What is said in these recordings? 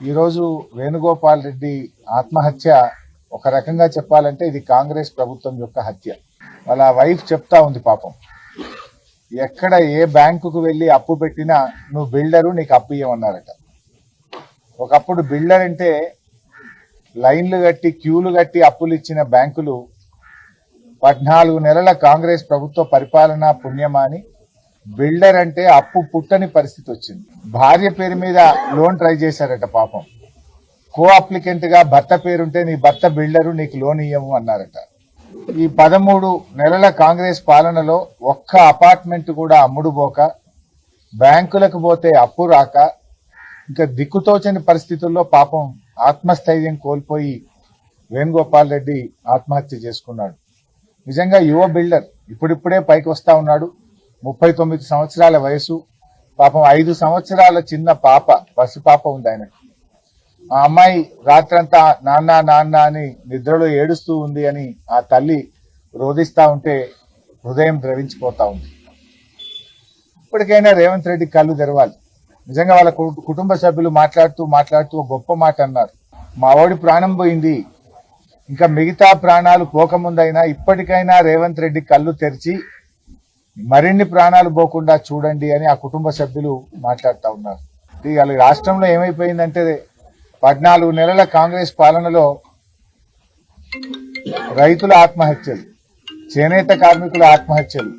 ఈరోజు వేణుగోపాల్ రెడ్డి ఆత్మహత్య ఒక రకంగా చెప్పాలంటే ఇది కాంగ్రెస్ ప్రభుత్వం యొక్క హత్య. వాళ్ళ వైఫ్ చెప్తా ఉంది పాపం, ఎక్కడ ఏ బ్యాంకుకు వెళ్ళి అప్పు పెట్టినా నువ్వు బిల్డరు, నీకు అప్పు ఇవ్వమన్నారట. ఒకప్పుడు బిల్డర్ అంటే లైన్లు కట్టి క్యూలు కట్టి అప్పులు ఇచ్చిన బ్యాంకులు 14 నెలల కాంగ్రెస్ ప్రభుత్వ పరిపాలన పుణ్యమాని బిల్డర్ అంటే అప్పు పుట్టని పరిస్థితి వచ్చింది. భార్య పేరు మీద లోన్ ట్రై చేశారట పాపం. కో అప్లికెంట్ గా భర్త పేరుంటే నీ భర్త బిల్డరు, నీకు లోన్ ఇయ్యము అన్నారట. ఈ 13 నెలల కాంగ్రెస్ పాలనలో ఒక్క అపార్ట్మెంట్ కూడా అమ్ముడుపోక, బ్యాంకులకు పోతే అప్పు రాక, ఇంకా దిక్కుతోచని పరిస్థితుల్లో పాపం ఆత్మస్థైర్యం కోల్పోయి వేణుగోపాల్ రెడ్డి ఆత్మహత్య చేసుకున్నాడు. నిజంగా యువ బిల్డర్, ఇప్పుడిప్పుడే పైకి వస్తా ఉన్నాడు. 39 సంవత్సరాల వయసు. పాపం 5 సంవత్సరాల చిన్న పాప, పసి పాప ఉంది ఆయనకు. ఆ అమ్మాయి రాత్రంతా నాన్న నాన్న అని నిద్రలో ఏడుస్తూ ఉంది అని ఆ తల్లి రోధిస్తా ఉంటే హృదయం ద్రవించిపోతా ఉంది. ఇప్పటికైనా రేవంత్ రెడ్డి కళ్ళు తెరవాలి. నిజంగా వాళ్ళ కుటుంబ సభ్యులు మాట్లాడుతూ గొప్ప మాట అన్నారు. మా వాడి ప్రాణం పోయింది, ఇంకా మిగతా ప్రాణాలు పోకముందైనా ఇప్పటికైనా రేవంత్ రెడ్డి కళ్ళు తెరిచి మరిన్ని ప్రాణాలు పోకుండా చూడండి అని ఆ కుటుంబ సభ్యులు మాట్లాడుతూ ఉన్నారు. ఇవాళ రాష్ట్రంలో ఏమైపోయిందంటే 14 నెలల కాంగ్రెస్ పాలనలో రైతుల ఆత్మహత్యలు, చేనేత కార్మికుల ఆత్మహత్యలు,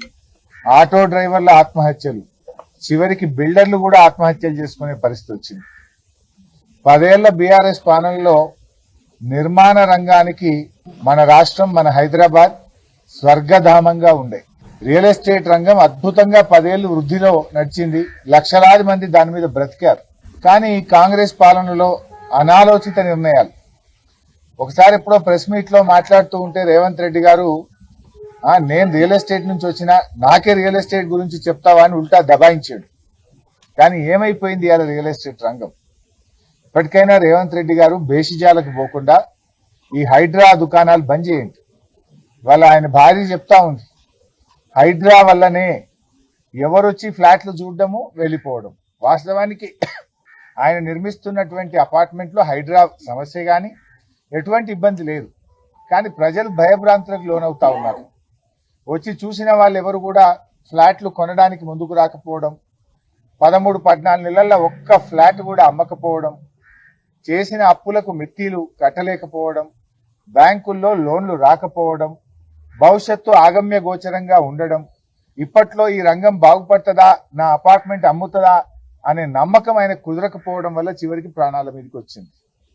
ఆటో డ్రైవర్ల ఆత్మహత్యలు, చివరికి బిల్డర్లు కూడా ఆత్మహత్యలు చేసుకునే పరిస్థితి వచ్చింది. 10 ఏళ్ల బీఆర్ఎస్ పాలనలో నిర్మాణ రంగానికి మన రాష్ట్రం, మన హైదరాబాద్ స్వర్గధామంగా ఉండే. రియల్ ఎస్టేట్ రంగం అద్భుతంగా 10 ఏళ్లు వృద్ధిలో నడిచింది. లక్షలాది మంది దాని మీద బ్రతికారు. కానీ కాంగ్రెస్ పాలనలో అనాలోచిత నిర్ణయాలు. ఒకసారి ఎప్పుడో ప్రెస్ మీట్ లో మాట్లాడుతూ ఉంటే రేవంత్ రెడ్డి గారు, నేను రియల్ ఎస్టేట్ నుంచి వచ్చినా, నాకే రియల్ ఎస్టేట్ గురించి చెప్తావా అని ఉల్టా దబాయించాడు. కానీ ఏమైపోయింది ఇవాళ రియల్ ఎస్టేట్ రంగం? ఇప్పటికైనా రేవంత్ రెడ్డి గారు బేషిజాలకు పోకుండా ఈ హైడ్రా దుకాణాలు బంద్ చేయండి. వాళ్ళ ఆయన భార్య చెప్తా ఉంది, హైడ్రా వల్లనే ఎవరొచ్చి ఫ్లాట్లు చూడడము వెళ్ళిపోవడం. వాస్తవానికి ఆయన నిర్మిస్తున్నటువంటి అపార్ట్మెంట్ లో హైడ్రా సమస్య గాని ఎటువంటి ఇబ్బంది లేదు. కానీ ప్రజలు భయభ్రాంతులకు లోనవుతా ఉన్నారు. వచ్చి చూసిన వాళ్ళు ఎవరు కూడా ఫ్లాట్లు కొనడానికి ముందుకు రాకపోవడం, 13-14 నెలల్లో ఒక్క ఫ్లాట్ కూడా అమ్మకపోవడం, చేసిన అప్పులకు మిత్తీలు కట్టలేకపోవడం, బ్యాంకుల్లో లోన్లు రాకపోవడం, భవిష్యత్తు ఆగమ్య గోచరంగా ఉండడం, ఇప్పట్లో ఈ రంగం బాగుపడుతుందా, నా అపార్ట్మెంట్ అమ్ముతుందా అనే నమ్మకం ఆయన కుదరకపోవడం వల్ల చివరికి ప్రాణాల మీదకి వచ్చింది.